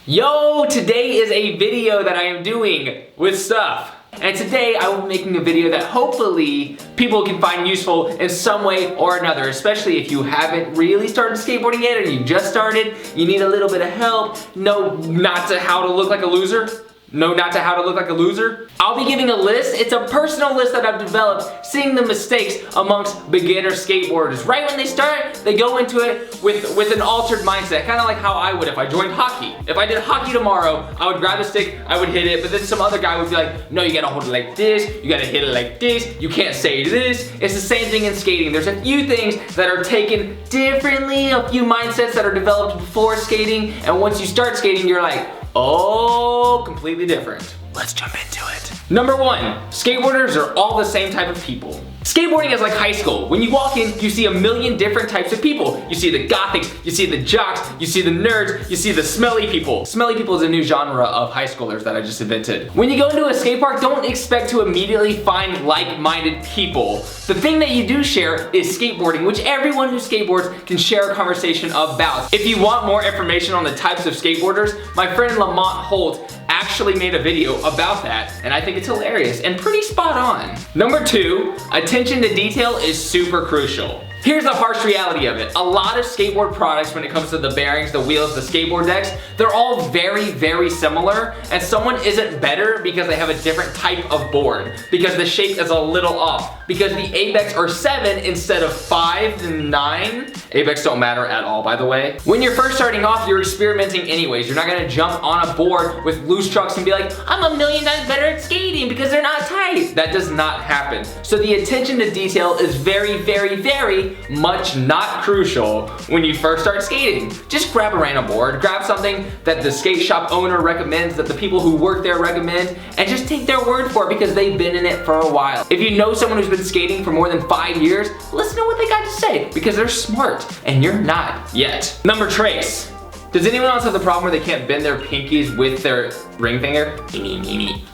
Yo, today is a video that I am doing with stuff. And today I will be making a video that hopefully people can find useful in some way or another, especially if you haven't really started skateboarding yet or you just started, you need a little bit of help. No, not to how to look like a loser. No, not to how to look like a loser. I'll be giving a list. It's a personal list that I've developed, seeing the mistakes amongst beginner skateboarders. Right when they start, they go into it with an altered mindset, kind of like how I would if I joined hockey. If I did hockey tomorrow, I would grab a stick, I would hit it, but then some other guy would be like, no, you gotta hold it like this, you gotta hit it like this, you can't say this. It's the same thing in skating. There's a few things that are taken differently, a few mindsets that are developed before skating, and once you start skating, you're like, oh, completely different. Let's jump into it. Number one, skateboarders are all the same type of people. Skateboarding is like high school. When you walk in, you see a million different types of people. You see the gothics, you see the jocks, you see the nerds, you see the smelly people. Smelly people is a new genre of high schoolers that I just invented. When you go into a skate park, don't expect to immediately find like-minded people. The thing that you do share is skateboarding, which everyone who skateboards can share a conversation about. If you want more information on the types of skateboarders, my friend Lamont Holt actually made a video about that, and I think it's hilarious and pretty spot on. Number two, attention to detail is super crucial. Here's the harsh reality of it. A lot of skateboard products, when it comes to the bearings, the wheels, the skateboard decks, they're all very, very similar, and someone isn't better because they have a different type of board, because the shape is a little off, because the ABEX are 7 instead of 5 and 9. ABEX don't matter at all, by the way. When you're first starting off, you're experimenting anyways. You're not gonna jump on a board with loose trucks and be like, I'm a million times better at skating because they're not tight. That does not happen. So the attention to detail is very, very, very much not crucial when you first start skating. Just grab a random board, grab something that the skate shop owner recommends, that the people who work there recommend, and just take their word for it because they've been in it for a while. If you know someone who's been skating for more than 5 years, listen to what they got to say because they're smart and you're not yet. Number trace. Does anyone else have the problem where they can't bend their pinkies with their ring finger?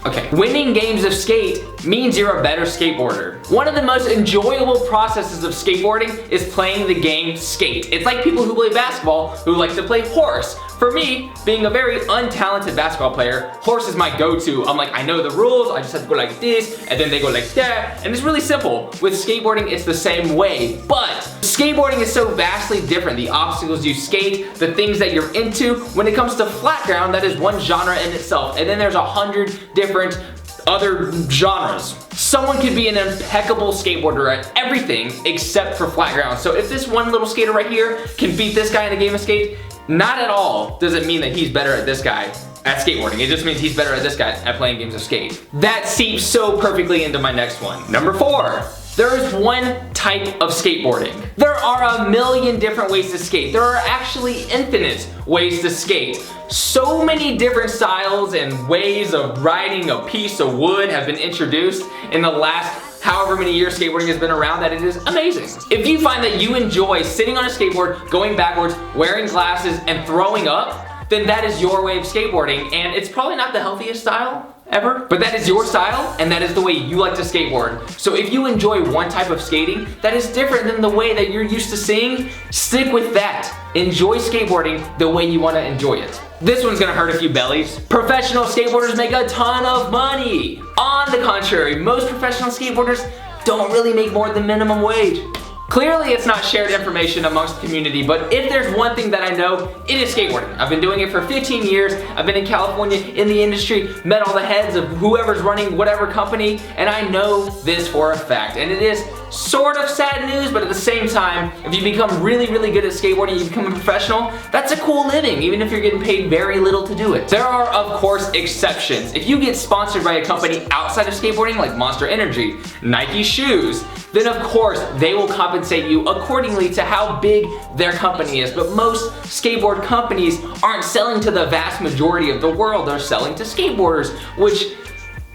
Okay. Winning games of skate means you're a better skateboarder. One of the most enjoyable processes of skateboarding is playing the game skate. It's like people who play basketball who like to play horse. For me, being a very untalented basketball player, horse is my go-to. I'm like, I know the rules, I just have to go like this, and then they go like that, and it's really simple. With skateboarding, it's the same way, but skateboarding is so vastly different. The obstacles you skate, the things that you're into. When it comes to flat ground, that is one genre in itself, and then there's 100 different other genres. Someone could be an impeccable skateboarder at everything except for flat ground. So if this one little skater right here can beat this guy in a game of skate, not at all does it mean that he's better at this guy at skateboarding. It just means he's better at this guy at playing games of skate. That seeps so perfectly into my next one. Number 4. There is one type of skateboarding. There are a million different ways to skate. There are actually infinite ways to skate. So many different styles and ways of riding a piece of wood have been introduced in the last however many years skateboarding has been around that it is amazing. If you find that you enjoy sitting on a skateboard, going backwards, wearing glasses, and throwing up, then that is your way of skateboarding, and it's probably not the healthiest style ever, but that is your style, and that is the way you like to skateboard. So if you enjoy one type of skating that is different than the way that you're used to seeing, stick with that. Enjoy skateboarding the way you want to enjoy it. This one's gonna hurt a few bellies. Professional skateboarders make a ton of money. On the contrary, most professional skateboarders don't really make more than minimum wage. Clearly it's not shared information amongst the community, but if there's one thing that I know, it is skateboarding. I've been doing it for 15 years. I've been in California in the industry, met all the heads of whoever's running whatever company, and I know this for a fact. And it is sort of sad news, but at the same time, if you become really, really good at skateboarding, you become a professional, that's a cool living, even if you're getting paid very little to do it. There are, of course, exceptions. If you get sponsored by a company outside of skateboarding, like Monster Energy, Nike shoes, then of course, they will compensate you accordingly to how big their company is. But most skateboard companies aren't selling to the vast majority of the world. They're selling to skateboarders, which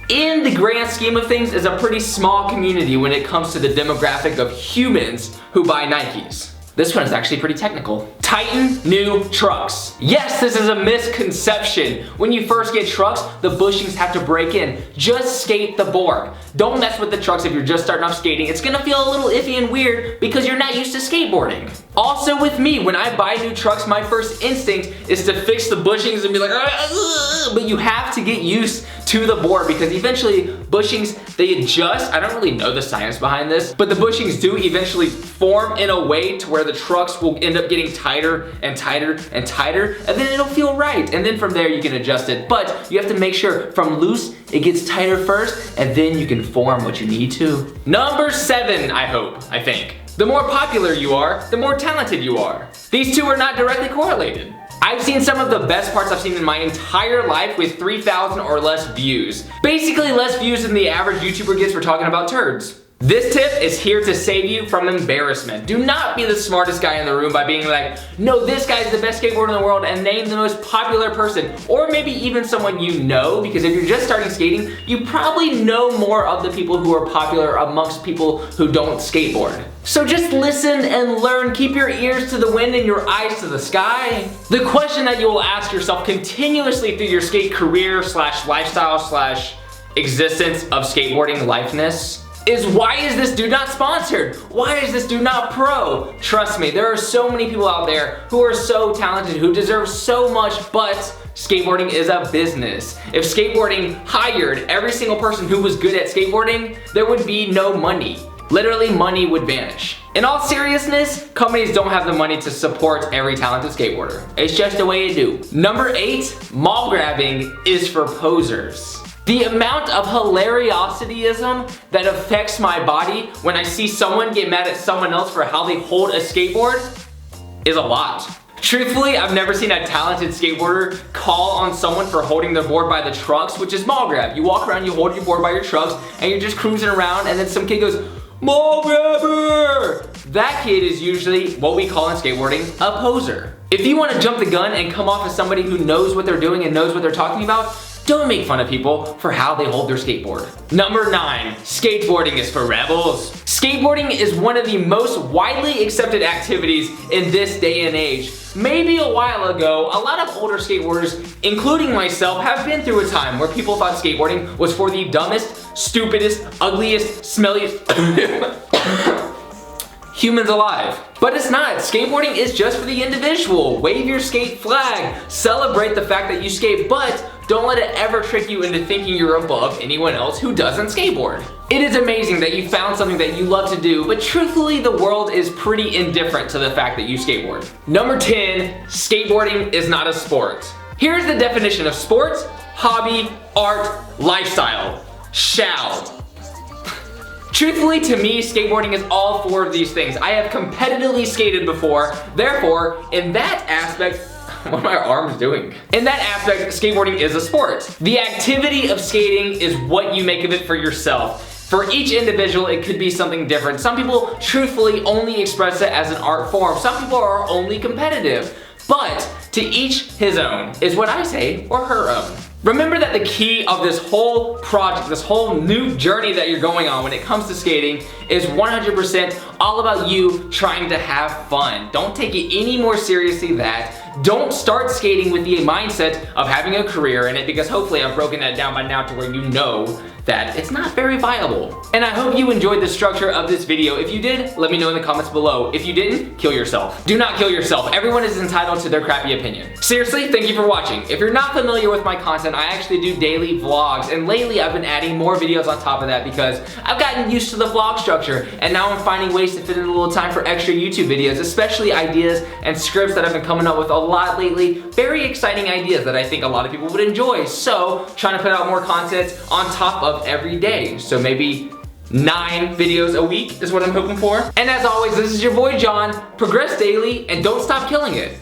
in the grand scheme of things is a pretty small community when it comes to the demographic of humans who buy Nikes. This one is actually pretty technical. Titan new trucks. Yes, this is a misconception. When you first get trucks, the bushings have to break in. Just skate the board. Don't mess with the trucks if you're just starting off skating. It's gonna feel a little iffy and weird because you're not used to skateboarding. Also with me, when I buy new trucks, my first instinct is to fix the bushings and be like, but you have to get used to the board because eventually bushings, they adjust. I don't really know the science behind this, but the bushings do eventually form in a way to where the trucks will end up getting tighter and tighter and tighter, and then it'll feel right. And then from there you can adjust it. But you have to make sure from loose, it gets tighter first, and then you can form what you need to. Number 7, I think. The more popular you are, the more talented you are. These two are not directly correlated. I've seen some of the best parts I've seen in my entire life with 3,000 or less views. Basically less views than the average YouTuber gets for talking about turds. This tip is here to save you from embarrassment. Do not be the smartest guy in the room by being like, no, this guy's the best skateboarder in the world, and name the most popular person. Or maybe even someone you know, because if you're just starting skating, you probably know more of the people who are popular amongst people who don't skateboard. So just listen and learn. Keep your ears to the wind and your eyes to the sky. The question that you will ask yourself continuously through your skate career / lifestyle / existence of skateboarding lifeness is, why is this dude not sponsored? Why is this dude not pro? Trust me, there are so many people out there who are so talented, who deserve so much, but skateboarding is a business. If skateboarding hired every single person who was good at skateboarding, there would be no money. Literally, money would vanish. In all seriousness, companies don't have the money to support every talented skateboarder. It's just the way you do. Number 8, mall grabbing is for posers. The amount of hilariosityism that affects my body when I see someone get mad at someone else for how they hold a skateboard is a lot. Truthfully, I've never seen a talented skateboarder call on someone for holding their board by the trucks, which is mall grab. You walk around, you hold your board by your trucks, and you're just cruising around, and then some kid goes, mall grabber! That kid is usually what we call in skateboarding a poser. If you want to jump the gun and come off as somebody who knows what they're doing and knows what they're talking about, don't make fun of people for how they hold their skateboard. Number 9, skateboarding is for rebels. Skateboarding is one of the most widely accepted activities in this day and age. Maybe a while ago, a lot of older skateboarders, including myself, have been through a time where people thought skateboarding was for the dumbest, stupidest, ugliest, smelliest humans alive. But it's not. Skateboarding is just for the individual. Wave your skate flag. Celebrate the fact that you skate, but don't let it ever trick you into thinking you're above anyone else who doesn't skateboard. It is amazing that you found something that you love to do, but truthfully, the world is pretty indifferent to the fact that you skateboard. Number 10, skateboarding is not a sport. Here's the definition of sports, hobby, art, lifestyle. Shall. Truthfully, to me, skateboarding is all 4 of these things. I have competitively skated before, therefore, in that aspect, what are my arms doing? In that aspect, skateboarding is a sport. The activity of skating is what you make of it for yourself. For each individual, it could be something different. Some people truthfully only express it as an art form. Some people are only competitive. But to each his own is what I say, or her own. Remember that the key of this whole project, this whole new journey that you're going on when it comes to skating is 100% all about you trying to have fun. Don't take it any more seriously than that. Don't start skating with the mindset of having a career in it, because hopefully I've broken that down by now to where you know that it's not very viable. And I hope you enjoyed the structure of this video. If you did, let me know in the comments below. If you didn't, kill yourself. Do not kill yourself. Everyone is entitled to their crappy opinion. Seriously, thank you for watching. If you're not familiar with my content, I actually do daily vlogs, and lately I've been adding more videos on top of that because I've gotten used to the vlog structure, and now I'm finding ways to fit in a little time for extra YouTube videos, especially ideas and scripts that I've been coming up with a lot lately. Very exciting ideas that I think a lot of people would enjoy. So, trying to put out more content on top of every day. So maybe 9 videos a week is what I'm hoping for. And as always, this is your boy John. Progress daily and don't stop killing it.